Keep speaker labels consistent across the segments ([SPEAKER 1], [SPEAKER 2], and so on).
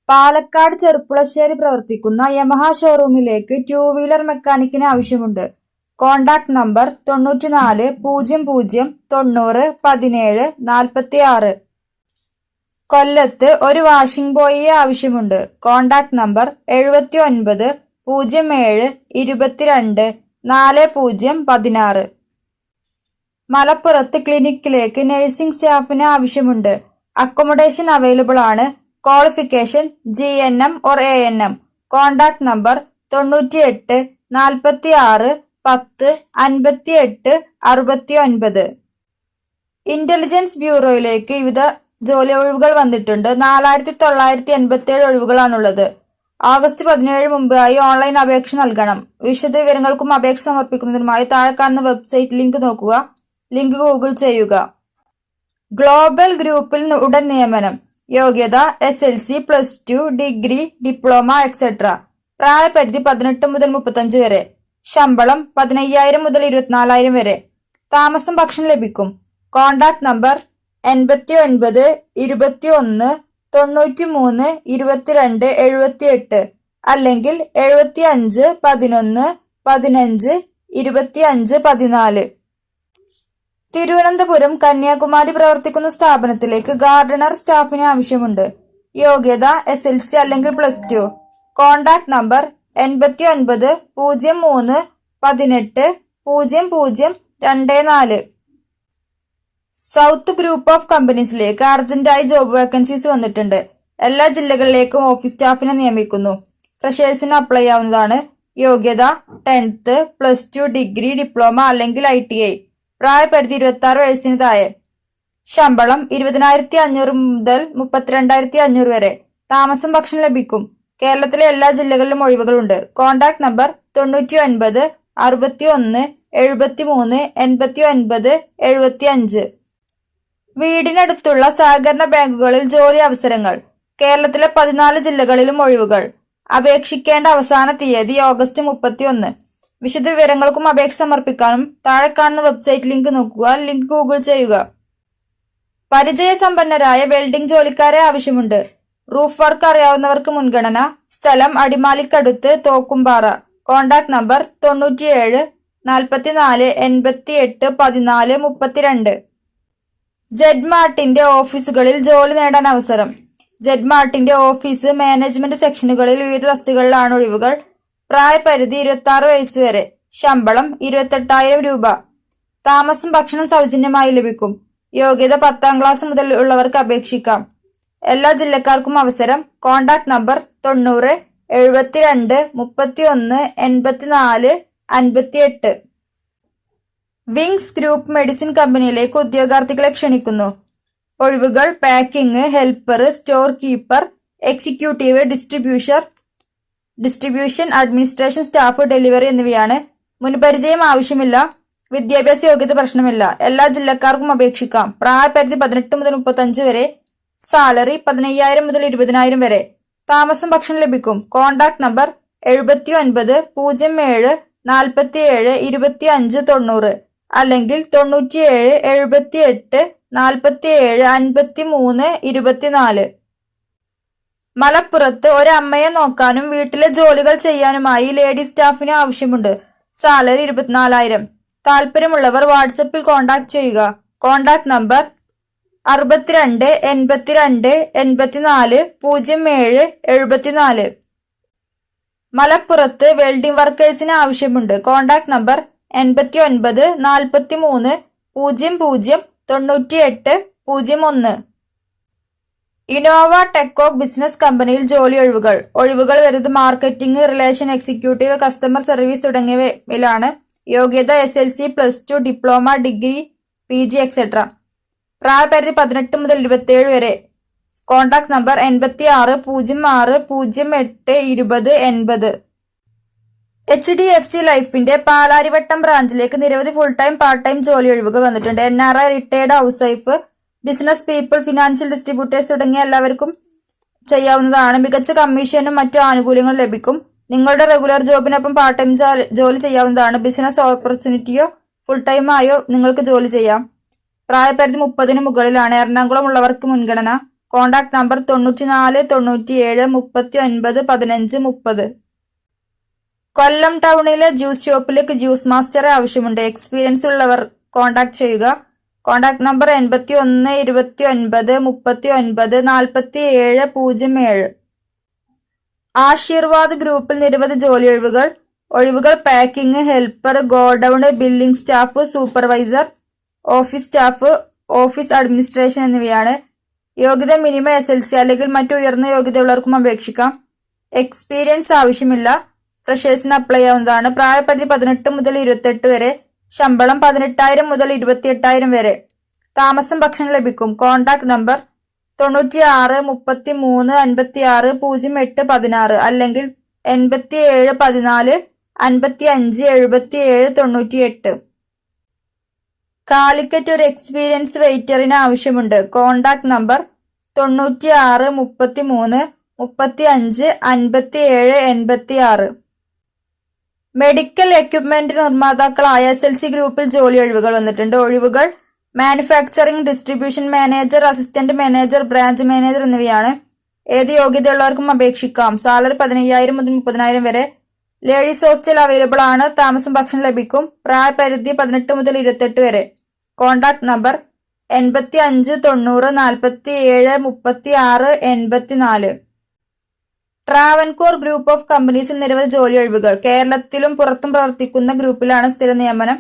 [SPEAKER 1] പാലക്കാട് ചെർപ്പുളശ്ശേരി പ്രവർത്തിക്കുന്ന Yamaha ഷോറൂമിലേക്ക് 2 wheeler മെക്കാനിക്കിന് ആവശ്യമുണ്ട്. Contact number 94 00 90 17 46. കൊല്ലത്ത് ഒരു വാഷിംഗ് ബോയിയെ ആവശ്യമുണ്ട്. Contact number 79 07 22 40 16. മലപ്പുറത്ത് ക്ലിനിക്കിലേക്ക് നഴ്സിംഗ് സ്റ്റാഫിന് ആവശ്യമുണ്ട്. അക്കോമഡേഷൻ അവൈലബിൾ ആണ്. Qualification GNM or ANM. Contact number 98 46 10 58 69. Intelligence ബ്യൂറോയിലേക്ക് വിവിധ ജോലി ഒഴിവുകൾ വന്നിട്ടുണ്ട്. 4987 ഒഴിവുകളാണുള്ളത്. ഓഗസ്റ്റ് 17 മുമ്പായി ഓൺലൈൻ അപേക്ഷ നൽകണം. വിശദ വിവരങ്ങൾക്കും അപേക്ഷ സമർപ്പിക്കുന്നതിനുമായി താഴെ കാണുന്ന വെബ്സൈറ്റ് ലിങ്ക് നോക്കുക. ലിങ്ക് ഗൂഗിൾ ചെയ്യുക. ഗ്ലോബൽ ഗ്രൂപ്പിൽ ഉടൻ നിയമനം. യോഗ്യത SLC, +2, ഡിഗ്രി, ഡിപ്ലോമ എക്സെട്ര. പ്രായപരിധി 18 മുതൽ 35 വരെ. ശമ്പളം 15,000 മുതൽ 24,000 വരെ. താമസം ഭക്ഷണം ലഭിക്കും. കോൺടാക്ട് നമ്പർ 89 21 93 22 78 അല്ലെങ്കിൽ 75 11 15 25 14. തിരുവനന്തപുരം കന്യാകുമാരി പ്രവർത്തിക്കുന്ന സ്ഥാപനത്തിലേക്ക് ഗാർഡനർ സ്റ്റാഫിന് ആവശ്യമുണ്ട്. യോഗ്യത SLC അല്ലെങ്കിൽ +2. Contact number 89 03 18 00 24. South group of കമ്പനീസിലേക്ക് അർജന്റായി ജോബ് വേക്കൻസീസ് വന്നിട്ടുണ്ട്. എല്ലാ ജില്ലകളിലേക്കും ഓഫീസ് സ്റ്റാഫിനെ നിയമിക്കുന്നു. ഫ്രഷേഴ്സിന് അപ്ലൈ ചെയ്യാവുന്നതാണ്. യോഗ്യത 10th, +2, ഡിഗ്രി, ഡിപ്ലോമ അല്ലെങ്കിൽ ITI. പ്രായപരിധി 26 വയസ്സിന് താഴെ. ശമ്പളം 20,500 മുതൽ 32,500 വരെ. താമസം ഭക്ഷണം ലഭിക്കും. കേരളത്തിലെ എല്ലാ ജില്ലകളിലും ഒഴിവുകളുണ്ട്. Contact number 99 61 73 89 75. വീടിനടുത്തുള്ള സഹകരണ ബാങ്കുകളിൽ ജോലി അവസരങ്ങൾ. കേരളത്തിലെ 14 ജില്ലകളിലും ഒഴിവുകൾ. അപേക്ഷിക്കേണ്ട അവസാന തീയതി ഓഗസ്റ്റ് 31. വിശദ വിവരങ്ങൾക്കും അപേക്ഷ സമർപ്പിക്കാനും താഴെ കാണുന്ന വെബ്സൈറ്റ് ലിങ്ക് നോക്കുക. ലിങ്ക് ഗൂഗിൾ ചെയ്യുക. പരിചയസമ്പന്നരായ വെൽഡിംഗ് ജോലിക്കാരെ ആവശ്യമുണ്ട്. റൂഫ് വർക്ക് അറിയാവുന്നവർക്ക് മുൻഗണന. സ്ഥലം അടിമാലിക്കടുത്ത് തോക്കുംപാറ. Contact number 97 44 88 14 32. ജെഡ് മാർട്ടിന്റെ ഓഫീസുകളിൽ ജോലി നേടാൻ അവസരം. ജെഡ് മാർട്ടിന്റെ ഓഫീസ് മാനേജ്മെന്റ് സെക്ഷനുകളിൽ വിവിധ തസ്തികകളിലാണ് ഒഴിവുകൾ. പ്രായപരിധി 26 വയസ്സ് വരെ. ശമ്പളം 28,000 രൂപ. താമസം ഭക്ഷണം സൗജന്യമായി ലഭിക്കും. യോഗ്യത 10ാം ക്ലാസ് മുതൽ ഉള്ളവർക്ക് അപേക്ഷിക്കാം. എല്ലാ ജില്ലക്കാർക്കും അവസരം. Contact number 90 72 31 84 58. Wings group medicine കമ്പനിയിലേക്ക് ഉദ്യോഗാർത്ഥികളെ ക്ഷണിക്കുന്നു. ഒഴിവുകൾ packing, helper, store keeper, executive, distribution, administration staff, delivery എന്നിവയാണ്. മുൻപരിചയം ആവശ്യമില്ല. വിദ്യാഭ്യാസ യോഗ്യത പ്രശ്നമില്ല. എല്ലാ ജില്ലക്കാർക്കും അപേക്ഷിക്കാം. പ്രായപരിധി 18 മുതൽ 35 വരെ. സാലറി 15,000 മുതൽ 20,000 വരെ. താമസം ഭക്ഷണം ലഭിക്കും. കോൺടാക്ട് നമ്പർ 79 07 47 25 90 അല്ലെങ്കിൽ 97 78 47 53 24. മലപ്പുറത്ത് ഒരമ്മയെ നോക്കാനും വീട്ടിലെ ജോലികൾ ചെയ്യാനുമായി ലേഡി സ്റ്റാഫിന് ആവശ്യമുണ്ട്. സാലറി 24,000. താല്പര്യമുള്ളവർ വാട്സപ്പിൽ കോൺടാക്ട് ചെയ്യുക. Contact number 62 82 84 07 74. മലപ്പുറത്ത് വെൽഡിംഗ് വർക്കേഴ്സിന് ആവശ്യമുണ്ട്. Contact number 89 43 00 98 01. ഇനോവ ടെക്കോക്ക് ബിസിനസ് കമ്പനിയിൽ ജോലി ഒഴിവുകൾ. ഒഴിവുകൾ വരുന്നത് marketing, relation executive, customer service തുടങ്ങിയവയിലാണ്. യോഗ്യത SLC, +2, diploma, degree, PG etcetera. പ്രായപരിധി 18 മുതൽ 27 വരെ. Contact number 86 06 08 20 80. HDFC ലൈഫിന്റെ പാലാരിവട്ടം ബ്രാഞ്ചിലേക്ക് നിരവധി ഫുൾ ടൈം പാർട്ട് ടൈം ജോലി ഒഴിവുകൾ വന്നിട്ടുണ്ട്. NRI, retired house wife, business people, financial distributors തുടങ്ങിയ എല്ലാവർക്കും ചെയ്യാവുന്നതാണ്. മികച്ച കമ്മീഷനും മറ്റു ആനുകൂല്യങ്ങളും ലഭിക്കും. നിങ്ങളുടെ റെഗുലർ ജോബിനൊപ്പം പാർട്ട് ടൈം ജോലി ചെയ്യാവുന്നതാണ്. ബിസിനസ് ഓപ്പർച്യൂണിറ്റിയോ ഫുൾ ടൈമായോ നിങ്ങൾക്ക് ജോലി ചെയ്യാം. പ്രായപരിധി 30-ന് മുകളിലാണ്. എറണാകുളം ഉള്ളവർക്ക് മുൻഗണന. Contact number 94 97 39 15 30. കൊല്ലം ടൗണിലെ ജ്യൂസ് ഷോപ്പിലേക്ക് ജ്യൂസ് മാസ്റ്ററെ ആവശ്യമുണ്ട്. എക്സ്പീരിയൻസ് ഉള്ളവർ കോണ്ടാക്ട് ചെയ്യുക. Contact number 81 29 39 47 07. ആശീർവാദ് ഗ്രൂപ്പിൽ നിരവധി ജോലി ഒഴിവുകൾ packing helper, godown, billing staff, supervisor, office staff, office administration എന്നിവയാണ്. യോഗ്യത മിനിമം SLC അല്ലെങ്കിൽ മറ്റു ഉയർന്ന യോഗ്യതയുള്ളവർക്കും അപേക്ഷിക്കാം. എക്സ്പീരിയൻസ് ആവശ്യമില്ല. ഫ്രഷേഴ്സിന് അപ്ലൈ ചെയ്യാവുന്നതാണ്. പ്രായപരിധി 18 മുതൽ 28 വരെ. ശമ്പളം 18,000 മുതൽ 28,000 വരെ. താമസം ഭക്ഷണം ലഭിക്കും. കോണ്ടാക്ട് നമ്പർ 96 33 56 08 16 അല്ലെങ്കിൽ 87 14 55 77 98. കാലിക്കറ്റ് ഒരു എക്സ്പീരിയൻസ് വെയിറ്ററിന് ആവശ്യമുണ്ട്. Contact number 96 33 35 57 86. മെഡിക്കൽ എക്യുപ്മെന്റ് നിർമ്മാതാക്കളായ SLC ഗ്രൂപ്പിൽ ജോലി ഒഴിവുകൾ വന്നിട്ടുണ്ട്. ഒഴിവുകൾ manufacturing, distribution manager, assistant manager, branch manager എന്നിവയാണ്. ഏത് യോഗ്യതയുള്ളവർക്കും അപേക്ഷിക്കാം. സാലറി 15,000 മുതൽ 30,000 വരെ. ലേഡീസ് ഹോസ്റ്റൽ അവൈലബിൾ ആണ്. താമസം ഭക്ഷണം ലഭിക്കും. പ്രായപരിധി 18 മുതൽ 28 വരെ. Contact number 85 90 47 36 84. Travancore group of കമ്പനീസിൽ നിരവധി ജോലി ഒഴിവുകൾ. കേരളത്തിലും പുറത്തും പ്രവർത്തിക്കുന്ന ഗ്രൂപ്പിലാണ് സ്ഥിര നിയമനം.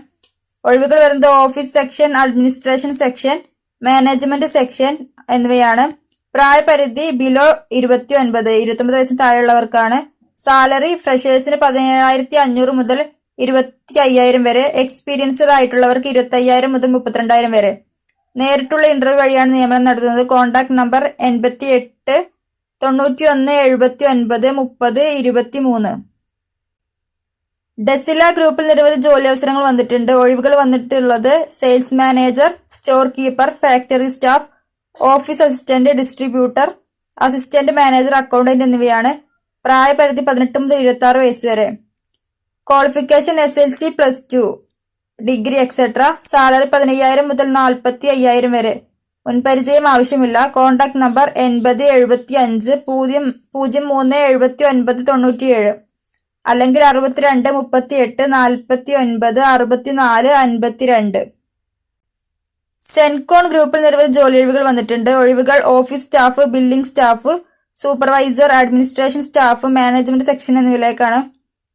[SPEAKER 1] ഒഴിവുകൾ വരുന്നത് office section, administration section, management section എന്നിവയാണ്. പ്രായപരിധി ബിലോ 29 വയസ്സിന് താഴെയുള്ളവർക്കാണ്. സാലറി ഫ്രഷേഴ്സിന് 17,500 മുതൽ 25,000 വരെ. എക്സ്പീരിയൻസ്ഡ് ആയിട്ടുള്ളവർക്ക് 25,000 മുതൽ 32,000 വരെ. നേരിട്ടുള്ള ഇന്റർവ്യൂ വഴിയാണ് നിയമനം നടത്തുന്നത്. Contact number 88 91 79 30 23. ഡെസില ഗ്രൂപ്പിൽ നിരവധി ജോലി അവസരങ്ങൾ വന്നിട്ടുണ്ട്. ഒഴിവുകൾ വന്നിട്ടുള്ളത് sales manager, store keeper, factory staff, office assistant, distributor, assistant manager, accountant എന്നിവയാണ്. പ്രായപരിധി 18 മുതൽ 26 വയസ്സ് വരെ. Qualification SLC +2 degree etcetera. Salary 15,000 മുതൽ 45,000 വരെ. മുൻപരിചയം ആവശ്യമില്ല. കോണ്ടാക്ട് നമ്പർ 80 75 03 79 97 അല്ലെങ്കിൽ 62 38 49 64 52. സെൻകോൺ ഗ്രൂപ്പിൽ നിരവധി ജോലി ഒഴിവുകൾ വന്നിട്ടുണ്ട്. ഒഴിവുകൾ office staff, billing staff, supervisor, administration staff, management section എന്നിവയിലേക്കാണ്.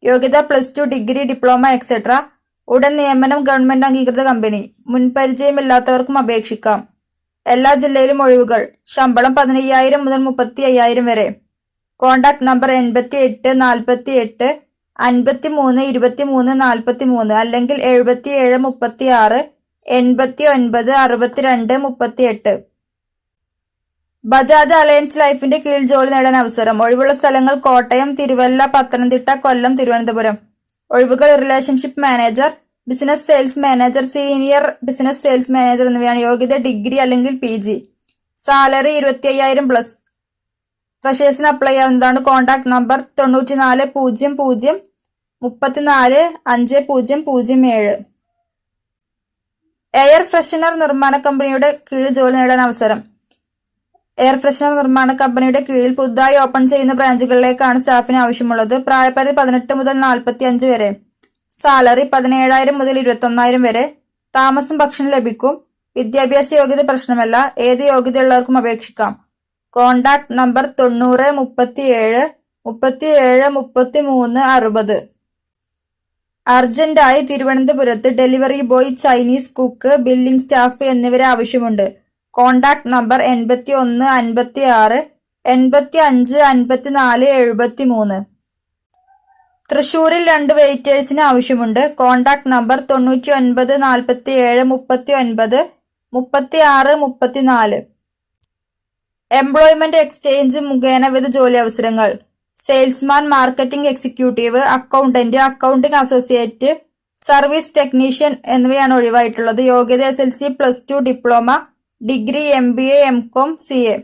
[SPEAKER 1] യോഗ്യത +2 ഡിഗ്രി, ഡിപ്ലോമ എക്സെട്ര. ഉടൻ നിയമനം. ഗവൺമെന്റ് അംഗീകൃത കമ്പനി. മുൻപരിചയമില്ലാത്തവർക്കും അപേക്ഷിക്കാം. എല്ലാ ജില്ലയിലും ഒഴിവുകൾ. ശമ്പളം 15,000 മുതൽ 35,000 വരെ. കോണ്ടാക്ട് നമ്പർ 88 48 53 23 43 അല്ലെങ്കിൽ 77 36 89 62 38. ബജാജ് അലയൻസ് ലൈഫിന്റെ കീഴിൽ ജോലി നേടാൻ അവസരം. ഒഴിവുള്ള സ്ഥലങ്ങൾ കോട്ടയം, തിരുവല്ല, പത്തനംതിട്ട, കൊല്ലം, തിരുവനന്തപുരം. ഒഴിവുകൾ relationship manager, business sales manager, senior business sales manager എന്നിവയാണ്. യോഗ്യത ഡിഗ്രി അല്ലെങ്കിൽ PG. സാലറി 25,000+. ഫ്രഷേഴ്സിന് അപ്ലൈ ചെയ്യാവുന്നതാണ്. Contact number 94 00 34 5007. എയർ ഫ്രഷനർ നിർമ്മാണ കമ്പനിയുടെ കീഴിൽ ജോലി നേടാൻ അവസരം. എയർ ഫ്രഷനർ നിർമ്മാണ കമ്പനിയുടെ കീഴിൽ പുതുതായി ഓപ്പൺ ചെയ്യുന്ന ബ്രാഞ്ചുകളിലേക്കാണ് സ്റ്റാഫിന് ആവശ്യമുള്ളത്. പ്രായപരിധി 18 മുതൽ 45 വരെ. സാലറി 17,000 മുതൽ 21,000 വരെ. താമസം ഭക്ഷണം ലഭിക്കും. വിദ്യാഭ്യാസ യോഗ്യത പ്രശ്നമല്ല. ഏത് യോഗ്യതയുള്ളവർക്കും അപേക്ഷിക്കാം. Contact number 90 37 37 33 60. അർജന്റായി തിരുവനന്തപുരത്ത് delivery boy, Chinese cook, billing staff എന്നിവരെ ആവശ്യമുണ്ട്. Contact number 81 56 85 54 73. തൃശൂരിൽ 2 വെയിറ്റേഴ്സിന് ആവശ്യമുണ്ട്. Contact number 99 47 39 36 34. എംപ്ലോയ്മെന്റ് എക്സ്ചേഞ്ച് മുഖേന വിവിധ ജോലി അവസരങ്ങൾ. Salesman, marketing executive, accountant, accounting associate, service technician എന്നിവയാണ് ഒഴിവായിട്ടുള്ളത്. യോഗ്യത SLC +2 diploma, degree, MBA, MCOM, CA.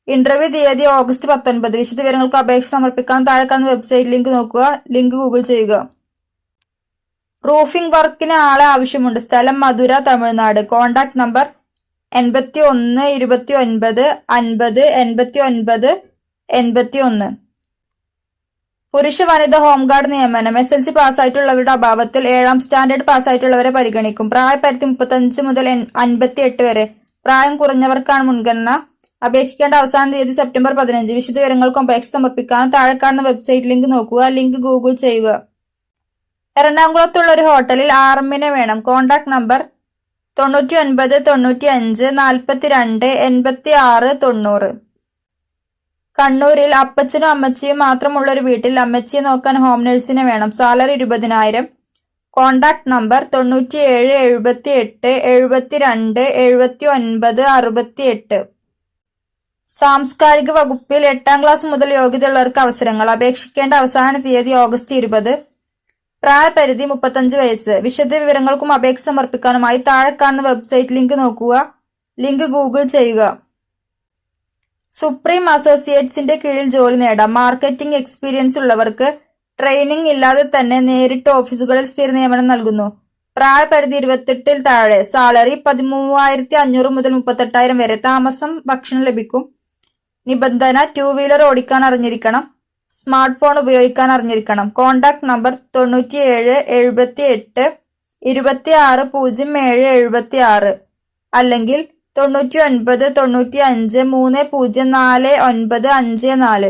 [SPEAKER 1] Interview തീയതി ഓഗസ്റ്റ് 19. വിശദവിവരങ്ങൾക്ക് അപേക്ഷ സമർപ്പിക്കാൻ താഴെ കാണുന്ന വെബ്സൈറ്റ് ലിങ്ക് നോക്കുക. ലിങ്ക് ഗൂഗിൾ ചെയ്യുക. റൂഫിംഗ് വർക്കിന് ആളെ ആവശ്യമുണ്ട്. സ്ഥലം മധുര, തമിഴ്നാട്. Contact number 81, 29, 50, 89, 81. പുരുഷ വനിത ഹോംഗാർഡ് നിയമനം. SLC പാസ്സായിട്ടുള്ളവരുടെ അഭാവത്തിൽ 7ാം സ്റ്റാൻഡേർഡ് പാസ്സായിട്ടുള്ളവരെ പരിഗണിക്കും. പ്രായപരിധി 35 മുതൽ 58 വരെ. പ്രായം കുറഞ്ഞവർക്കാണ് മുൻഗണന. അപേക്ഷിക്കേണ്ട അവസാന തീയതി സെപ്റ്റംബർ 15. വിശദ വിവരങ്ങൾക്കും അപേക്ഷ സമർപ്പിക്കാൻ താഴെ കാണുന്ന വെബ്സൈറ്റ് ലിങ്ക് നോക്കുക. ലിങ്ക് ഗൂഗിൾ ചെയ്യുക. എറണാകുളത്തുള്ള ഒരു ഹോട്ടലിൽ RM-നെ വേണം. Contact number 99 95 42 86 90. കണ്ണൂരിൽ അപ്പച്ചനും അമ്മച്ചിയും മാത്രമുള്ള ഒരു വീട്ടിൽ അമ്മച്ചിയെ നോക്കാൻ ഹോം നഴ്സിനെ വേണം. സാലറി 20,000. Contact number 97 78 72 79 68. സാംസ്കാരിക വകുപ്പിൽ 8ാം ക്ലാസ് മുതൽ യോഗ്യതയുള്ളവർക്ക് അവസരങ്ങൾ. അപേക്ഷിക്കേണ്ട അവസാന തീയതി ഓഗസ്റ്റ് 20. പ്രായപരിധി 35 വയസ്സ്. വിശദ വിവരങ്ങൾക്കും അപേക്ഷ സമർപ്പിക്കാനുമായി താഴെ കാണുന്ന വെബ്സൈറ്റ് ലിങ്ക് നോക്കുക. ലിങ്ക് ഗൂഗിൾ ചെയ്യുക. സുപ്രീം അസോസിയേറ്റ്സിന്റെ കീഴിൽ ജോലി നേടാം. മാർക്കറ്റിംഗ് എക്സ്പീരിയൻസ് ഉള്ളവർക്ക് ട്രെയിനിംഗ് ഇല്ലാതെ തന്നെ നേരിട്ട് ഓഫീസുകളിൽ സ്ഥിര നിയമനം നൽകുന്നു. പ്രായപരിധി 28-ൽ താഴെ. സാലറി 13,500 മുതൽ 38,000 വരെ. താമസം ഭക്ഷണം ലഭിക്കും. നിബന്ധന: 2 വീലർ ഓടിക്കാൻ അറിഞ്ഞിരിക്കണം. സ്മാർട്ട് ഫോൺ ഉപയോഗിക്കാൻ അറിഞ്ഞിരിക്കണം. കോൺടാക്ട് നമ്പർ 97 78 26 07 76 അല്ലെങ്കിൽ 99 95 30 4954.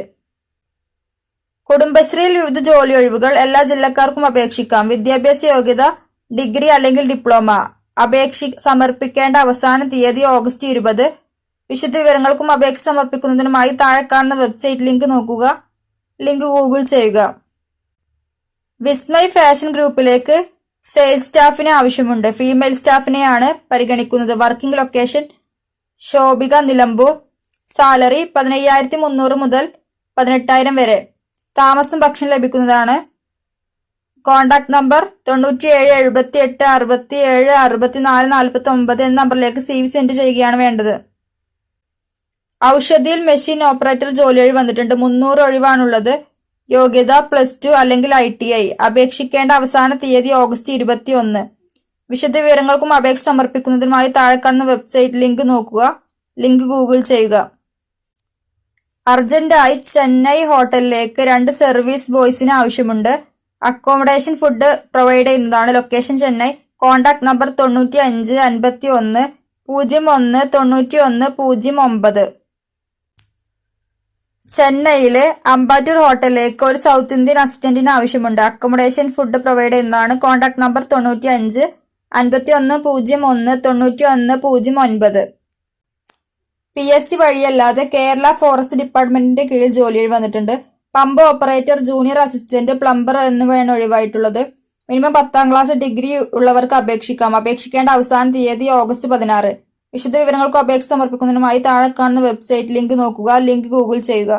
[SPEAKER 1] കുടുംബശ്രീയിൽ വിവിധ ജോലി ഒഴിവുകൾ. എല്ലാ ജില്ലക്കാർക്കും അപേക്ഷിക്കാം. വിദ്യാഭ്യാസ യോഗ്യത ഡിഗ്രി അല്ലെങ്കിൽ ഡിപ്ലോമ. സമർപ്പിക്കേണ്ട അവസാന തീയതി ഓഗസ്റ്റ് 20. വിശദ വിവരങ്ങൾക്കും അപേക്ഷ സമർപ്പിക്കുന്നതിനുമായി താഴെ കാണുന്ന വെബ്സൈറ്റ് ലിങ്ക് നോക്കുക. ലിങ്ക് ഗൂഗിൾ ചെയ്യുക. വിസ്മയ് ഫാഷൻ ഗ്രൂപ്പിലേക്ക് സെയിൽസ് സ്റ്റാഫിനെ ആവശ്യമുണ്ട്. ഫീമെയിൽ സ്റ്റാഫിനെയാണ് പരിഗണിക്കുന്നത്. Working location Shobhika, Nilambur. Salary 15,300 മുതൽ 18,000 വരെ. താമസം ഭക്ഷണം ലഭിക്കുന്നതാണ്. കോൺടാക്ട് നമ്പർ 97 78 67 64 49 എന്ന നമ്പറിലേക്ക് CV സെൻഡ് ചെയ്യുകയാണ് വേണ്ടത്. ഔഷധിയിൽ മെഷീൻ ഓപ്പറേറ്റർ ജോലി ഒഴിവ് വന്നിട്ടുണ്ട്. 300 ഒഴിവാണുള്ളത്. യോഗ്യത +2 അല്ലെങ്കിൽ ITI. അപേക്ഷിക്കേണ്ട അവസാന തീയതി ഓഗസ്റ്റ് 21. വിശദ വിവരങ്ങൾക്കും അപേക്ഷ സമർപ്പിക്കുന്നതിനുമായി താഴെ കാണുന്ന വെബ്സൈറ്റ് ലിങ്ക് നോക്കുക. ലിങ്ക് ഗൂഗിൾ ചെയ്യുക. അർജന്റായി ചെന്നൈ ഹോട്ടലിലേക്ക് 2 സർവീസ് ബോയ്സിന് ആവശ്യമുണ്ട്. അക്കോമഡേഷൻ, ഫുഡ് പ്രൊവൈഡ് ചെയ്യുന്നതാണ്. ലൊക്കേഷൻ ചെന്നൈ. Contact number 95 51 01 91 09. ചെന്നൈയിലെ അമ്പാറ്റൂർ ഹോട്ടലിലേക്ക് ഒരു സൗത്ത് ഇന്ത്യൻ അസിസ്റ്റന്റിന് ആവശ്യമുണ്ട്. അക്കോമഡേഷൻ, ഫുഡ് പ്രൊവൈഡ് ചെയ്യുന്നതാണ്. Contact number 95 51 01 91 09. PSC വഴിയല്ലാതെ കേരള ഫോറസ്റ്റ് ഡിപ്പാർട്ട്മെന്റിന്റെ കീഴിൽ ജോലി വന്നിട്ടുണ്ട്. Pump operator, junior assistant, plumber എന്നിവയാണ് ഒഴിവായിട്ടുള്ളത്. മിനിമം 10ാം ക്ലാസ് ഡിഗ്രി ഉള്ളവർക്ക് അപേക്ഷിക്കാം. അപേക്ഷിക്കേണ്ട അവസാന തീയതി ഓഗസ്റ്റ് 16. വിശദ വിവരങ്ങൾക്കും അപേക്ഷ സമർപ്പിക്കുന്നതിനുമായി താഴെ കാണുന്ന വെബ്സൈറ്റ് ലിങ്ക് നോക്കുക. ലിങ്ക് ഗൂഗിൾ ചെയ്യുക.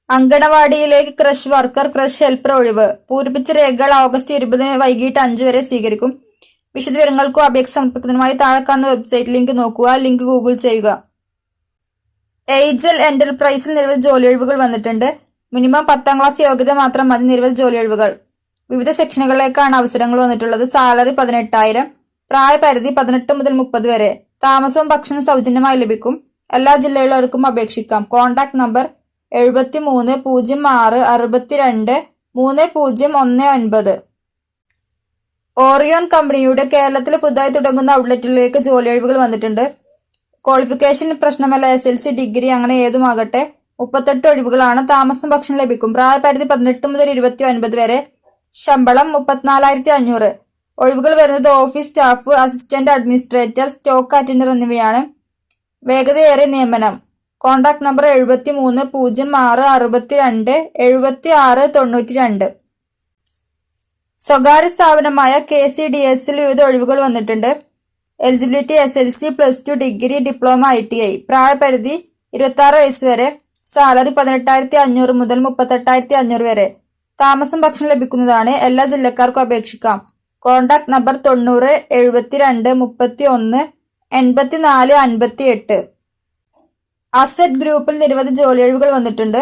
[SPEAKER 1] അങ്കണവാടിയിലേക്ക് ക്രഷ് വർക്കർ, ക്രഷ് ഹെൽപ്പർ ഒഴിവ്. പൂരിപ്പിച്ച രേഖകൾ ഓഗസ്റ്റ് 20 വൈകിട്ട് 5 വരെ സ്വീകരിക്കും. വിശദ വിവരങ്ങൾക്കും അപേക്ഷ സമർപ്പിക്കുന്നതിനുമായി താഴെ കാണുന്ന വെബ്സൈറ്റ് ലിങ്ക് നോക്കുക. ലിങ്ക് ഗൂഗിൾ ചെയ്യുക. ഏഞ്ചൽ എന്റർപ്രൈസിൽ നിരവധി ജോലി ഒഴിവുകൾ വന്നിട്ടുണ്ട്. മിനിമം 10ാം ക്ലാസ് യോഗ്യത മാത്രം മതി. നിരവധി ജോലി ഒഴിവുകൾ. വിവിധ സെക്ഷനുകളിലേക്കാണ് അവസരങ്ങൾ വന്നിട്ടുള്ളത്. സാലറി 18,000. പ്രായപരിധി 18 മുതൽ 30 വരെ. താമസവും ഭക്ഷണം സൗജന്യമായി ലഭിക്കും. എല്ലാ ജില്ലയിലുള്ളവർക്കും അപേക്ഷിക്കാം. Contact number 73 06 62 3019. ഓറിയോൺ കമ്പനിയുടെ കേരളത്തിൽ പുതുതായി തുടങ്ങുന്ന ഔട്ട്ലെറ്റുകളിലേക്ക് ജോലി ഒഴിവുകൾ വന്നിട്ടുണ്ട്. ക്വാളിഫിക്കേഷൻ പ്രശ്നമല്ല. SLC, ഡിഗ്രി അങ്ങനെ ഏതുമാകട്ടെ. 38 ഒഴിവുകളാണ്. താമസം ഭക്ഷണം ലഭിക്കും. പ്രായപരിധി 18 മുതൽ 29 വരെ. ശമ്പളം 34,500. ഒഴിവുകൾ വരുന്നത് office staff, assistant administrator, stock attender എന്നിവയാണ്. വേഗതയേറിയ നിയമനം. Contact number 73 06 62 76 92. സ്വകാര്യ സ്ഥാപനമായ KCDSൽ വിവിധ ഒഴിവുകൾ വന്നിട്ടുണ്ട്. Eligibility SLC, +2, degree, diploma, ITI. പ്രായപരിധി 26 വയസ്സ് വരെ. സാലറി 18,500 മുതൽ 38,500 വരെ. താമസം ഭക്ഷണം ലഭിക്കുന്നതാണ്. എല്ലാ ജില്ലക്കാർക്കും അപേക്ഷിക്കാം. Contact number 90 72 31 84 58. അസറ്റ് ഗ്രൂപ്പിൽ നിരവധി ജോലി ഒഴിവുകൾ വന്നിട്ടുണ്ട്.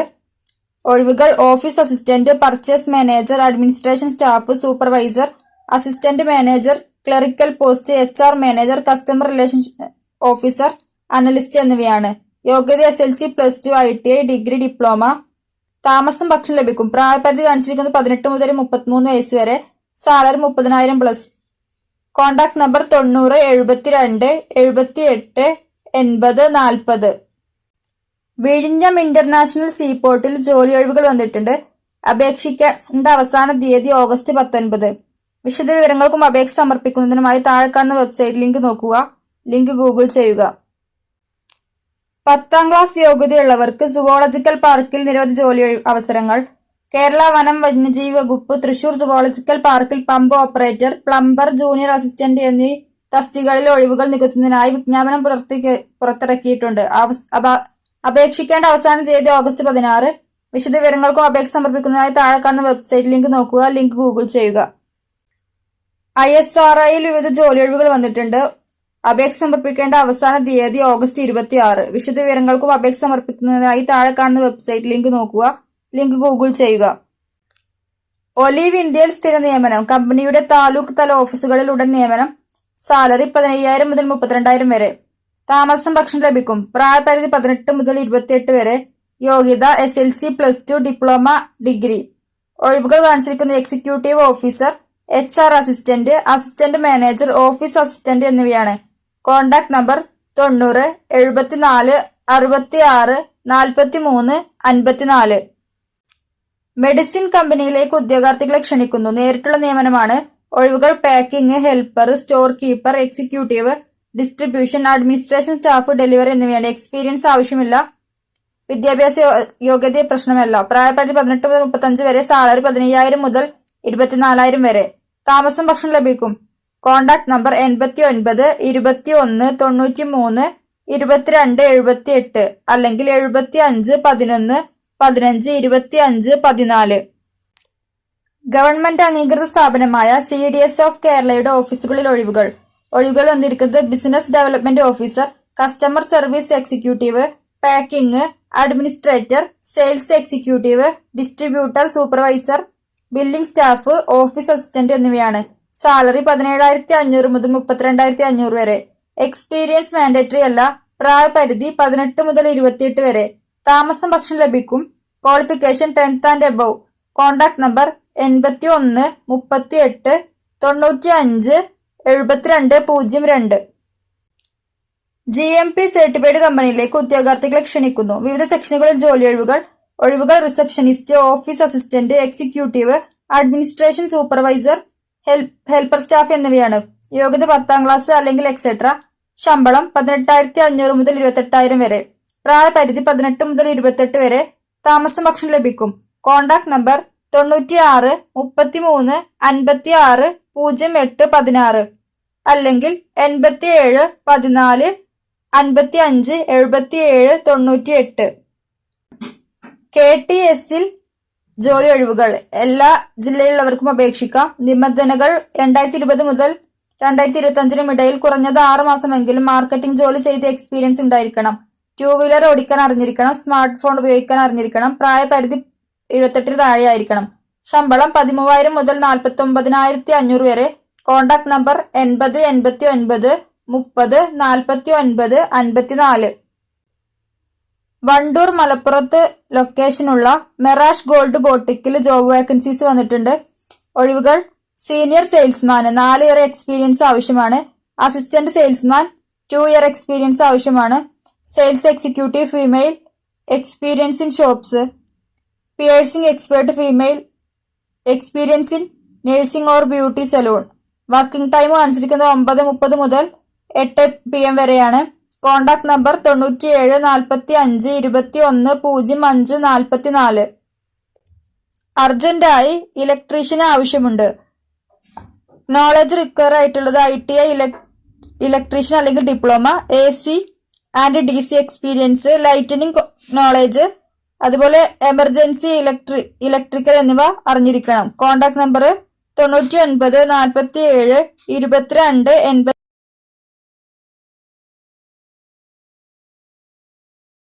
[SPEAKER 1] ഒഴിവുകൾ: office assistant, purchase manager, administration staff, supervisor, assistant manager, clerical post, HR manager, customer relation officer, analyst എന്നിവയാണ്. യോഗ്യത SLC+2 ITI ഡിഗ്രി ഡിപ്ലോമ. താമസം ഭക്ഷണം ലഭിക്കും. പ്രായപരിധി കാണിച്ചിരിക്കുന്നത് 18 മുതൽ 33 വയസ്സ് വരെ. സാലറി 30,000+. Contact number 90 72 78 80 40. വിഴിഞ്ഞം ഇന്റർനാഷണൽ സീപോർട്ടിൽ ജോലി ഒഴിവുകൾ വന്നിട്ടുണ്ട്. അപേക്ഷിക്കേണ്ട അവസാന തീയതി ഓഗസ്റ്റ് 19. വിശദ വിവരങ്ങൾക്കും അപേക്ഷ സമർപ്പിക്കുന്നതിനുമായി താഴെ കാണുന്ന വെബ്സൈറ്റ് ലിങ്ക് നോക്കുക. ലിങ്ക് ഗൂഗിൾ ചെയ്യുക. 10ാം ക്ലാസ് യോഗ്യതയുള്ളവർക്ക് സുവോളജിക്കൽ പാർക്കിൽ നിരവധി ജോലി അവസരങ്ങൾ. കേരള വനം വന്യജീവി വകുപ്പ് തൃശൂർ സുവോളജിക്കൽ പാർക്കിൽ pump operator, plumber, junior assistant എന്നീ തസ്തികകളിൽ ഒഴിവുകൾ നികത്തുന്നതിനായി വിജ്ഞാപനം പുറത്തിറക്കിയിട്ടുണ്ട്. അപേക്ഷിക്കേണ്ട അവസാന തീയതി ഓഗസ്റ്റ് 16. വിശദ വിവരങ്ങൾക്കും അപേക്ഷ സമർപ്പിക്കുന്നതിനായി താഴെ കാണുന്ന വെബ്സൈറ്റ് ലിങ്ക് നോക്കുക. ലിങ്ക് ഗൂഗിൾ ചെയ്യുക. ISROയിൽ വിവിധ ജോലി ഒഴിവുകൾ വന്നിട്ടുണ്ട്. അപേക്ഷ സമർപ്പിക്കേണ്ട അവസാന തീയതി ഓഗസ്റ്റ് 26. വിശദ വിവരങ്ങൾക്കും അപേക്ഷ സമർപ്പിക്കുന്നതിനായി താഴെ കാണുന്ന വെബ്സൈറ്റ് ലിങ്ക് നോക്കുക. ലിങ്ക് ഗൂഗിൾ ചെയ്യുക. ഒലീവ് ഇന്ത്യയിൽ സ്ഥിര നിയമനം. കമ്പനിയുടെ താലൂക്ക് തല ഓഫീസുകളിൽ ഉടൻ നിയമനം. സാലറി 15,000 മുതൽ 32,000 വരെ. താമസം ഭക്ഷണം ലഭിക്കും. പ്രായപരിധി 18 മുതൽ 28 വരെ. യോഗ്യത SLC+2 ഡിപ്ലോമ ഡിഗ്രി. ഒഴിവുകൾ കാണിച്ചിരിക്കുന്ന executive officer, HR assistant, assistant manager, office assistant എന്നിവയാണ്. Contact number 90 74 66 43 54. മെഡിസിൻ കമ്പനിയിലേക്ക് ഉദ്യോഗാർത്ഥികളെ ക്ഷണിക്കുന്നു. നേരിട്ടുള്ള നിയമനമാണ്. ഒഴിവുകൾ packing, helper, store keeper, executive, distribution, administration staff, delivery എന്നിവയാണ്. എക്സ്പീരിയൻസ് ആവശ്യമില്ല. വിദ്യാഭ്യാസ യോഗ്യത പ്രശ്നമല്ല. പ്രായപരിധി 18 മുതൽ 35 വരെ. സാലറി 15,000 മുതൽ 24,000 വരെ. താമസം ഭക്ഷണം ലഭിക്കും. കോണ്ടാക്ട് നമ്പർ 89 21 93 22 78 അല്ലെങ്കിൽ 75 11 15 25 14. ഗവൺമെന്റ് അംഗീകൃത സ്ഥാപനമായ CDS ഓഫ് കേരളയുടെ ഓഫീസുകളിൽ ഒഴിവുകൾ വന്നിരിക്കുന്നത് business development officer, customer service executive, packing, administrator, sales executive, distributor, supervisor, billing staff, office assistant എന്നിവയാണ്. സാലറി 17,500 മുതൽ 32,500 വരെ. എക്സ്പീരിയൻസ് മാൻഡേറ്ററി അല്ല. പ്രായപരിധി 18 മുതൽ 28 വരെ. താമസം ഭക്ഷണം ലഭിക്കും. Qualification 10th and above. Contact number 81 38 95 72 02. GMP certified കമ്പനിയിലേക്ക് ഉദ്യോഗാർത്ഥികളെ ക്ഷണിക്കുന്നു. വിവിധ സെക്ഷനുകളിൽ ജോലി ഒഴിവുകൾ receptionist, office assistant, executive, administration supervisor, helper staff എന്നിവയാണ്. യോഗ്യത 10ാം ക്ലാസ് അല്ലെങ്കിൽ എക്സെട്ര. ശമ്പളം 18,500 മുതൽ 28,000 വരെ. പ്രായപരിധി 18 മുതൽ 28 വരെ. താമസം ഭക്ഷണം ലഭിക്കും. കോണ്ടാക്ട് നമ്പർ 96 33 56 08 16 അല്ലെങ്കിൽ 87 14 55 77 98. KTSൽ ജോലി ഒഴിവുകൾ. എല്ലാ ജില്ലയിലുള്ളവർക്കും അപേക്ഷിക്കാം. നിബന്ധനകൾ 2020 മുതൽ 2025 ഇടയിൽ കുറഞ്ഞത് 6 മാസമെങ്കിലും മാർക്കറ്റിംഗ് ജോലി ചെയ്ത് എക്സ്പീരിയൻസ് ഉണ്ടായിരിക്കണം. 2 വീലർ ഓടിക്കാൻ അറിഞ്ഞിരിക്കണം. സ്മാർട്ട് ഫോൺ ഉപയോഗിക്കാൻ അറിഞ്ഞിരിക്കണം. പ്രായപരിധി 28 താഴെയായിരിക്കണം. ശമ്പളം 13,000 മുതൽ 49,500 വരെ. Contact number 80 89 30 49 54. വണ്ടൂർ മലപ്പുറത്ത് ലൊക്കേഷനുള്ള മെറാഷ് ഗോൾഡ് ബോട്ടിക്കിൽ ജോബ് വേക്കൻസീസ് വന്നിട്ടുണ്ട്. ഒഴിവുകൾ സീനിയർ സെയിൽസ്മാൻ 4 ഇയർ എക്സ്പീരിയൻസ് ആവശ്യമാണ്. അസിസ്റ്റന്റ് സെയിൽസ്മാൻ 2 ഇയർ എക്സ്പീരിയൻസ് ആവശ്യമാണ്. Sales executive female, experience in shops. Piercing expert female, experience in nursing or beauty salon. Working time കാണിച്ചിരിക്കുന്നത് 9:30 മുതൽ 8 PM വരെയാണ്. Contact number 97 45 21 05 44. അർജന്റായി electrician ആവശ്യമുണ്ട്. Knowledge require ആയിട്ടുള്ളത് ITI electrician അല്ലെങ്കിൽ diploma, AC and DC experience, lightening knowledge, അതുപോലെ emergency electrical എന്നിവ അറിഞ്ഞിരിക്കണം. Contact number 99 47 22 80.